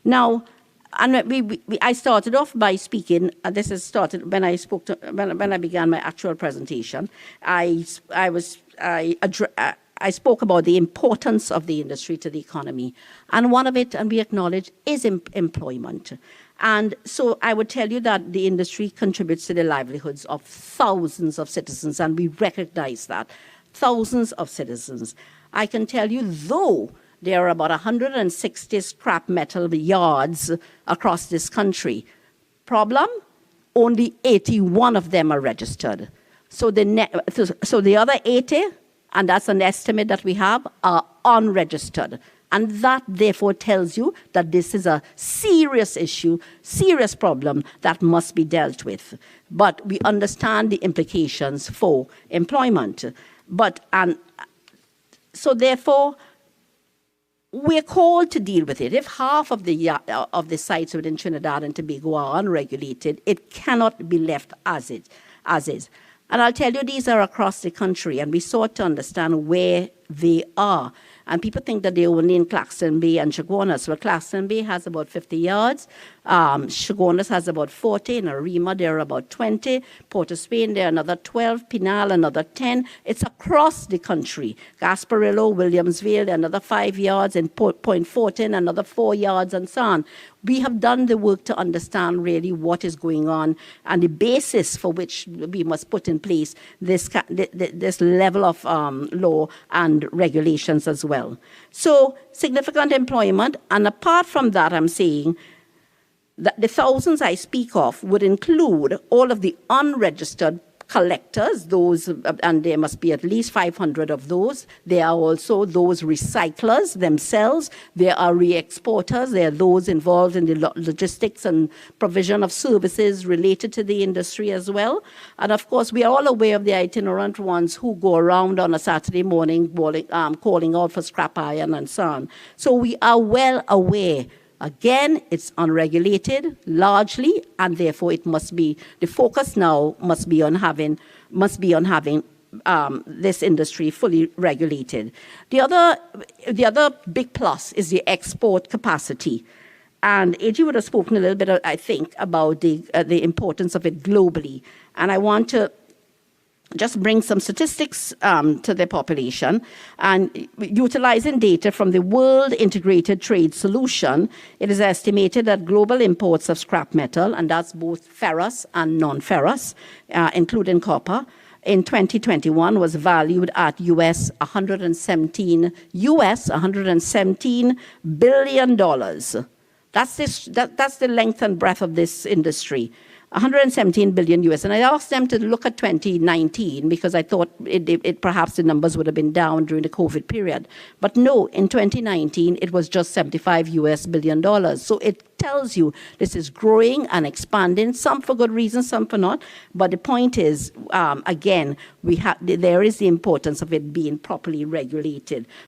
Now, and I started off by speaking, this is started when I spoke to, when I began my actual presentation. I spoke about the importance of the industry to the economy. And one of it, and we acknowledge, is employment. And so I would tell you that the industry contributes to the livelihoods of thousands of citizens, and we recognize that. Thousands of citizens. I can tell you, though, there are about 160 scrap metal yards across this country. Problem? Only 81 of them are registered. So the other 80, and that's an estimate that we have, are unregistered. And that therefore tells you that this is a serious issue, serious problem that must be dealt with. But we understand the implications for employment. So therefore, we're called to deal with it. If half of the sites within Trinidad and Tobago are unregulated, it cannot be left as is. And I'll tell you, these are across the country, and we sought to understand where they are. And people think that they're only in Claxton Bay and Chaguanas. Well, Claxton Bay has about 50 yards. Chaguanas has about 40. In Arima, there are about 20. Port of Spain, there are another 12. Pinal, another 10. It's across the country. Gasparillo, Williamsville, another 5 yards. In Point Fortin, another 4 yards, and so on. We have done the work to understand really what is going on and the basis for which we must put in place this level of law and regulations as well. So significant employment, and apart from that, I'm saying that the thousands I speak of would include all of the unregistered collectors, those, and there must be at least 500 of those. There are also those recyclers themselves. There are re-exporters. There are those involved in the logistics and provision of services related to the industry as well. And of course, we are all aware of the itinerant ones who go around on a Saturday morning calling out for scrap iron and so on. So we are well aware. Again, it's unregulated largely, and therefore it must be, the focus now must be on having this industry fully regulated. The other big plus is the export capacity. And AG would have spoken a little bit, I think, about the importance of it globally. And I want to just bring some statistics to the population. And utilizing data from the World Integrated Trade Solution, it is estimated that global imports of scrap metal, and that's both ferrous and non-ferrous, including copper, in 2021 was valued at $117 billion. That's the length and breadth of this industry. 117 billion US. And I asked them to look at 2019 because I thought perhaps the numbers would have been down during the COVID period. But no, in 2019, it was just $75 billion. So it tells you this is growing and expanding, some for good reasons, some for not. But the point is, again, there is the importance of it being properly regulated.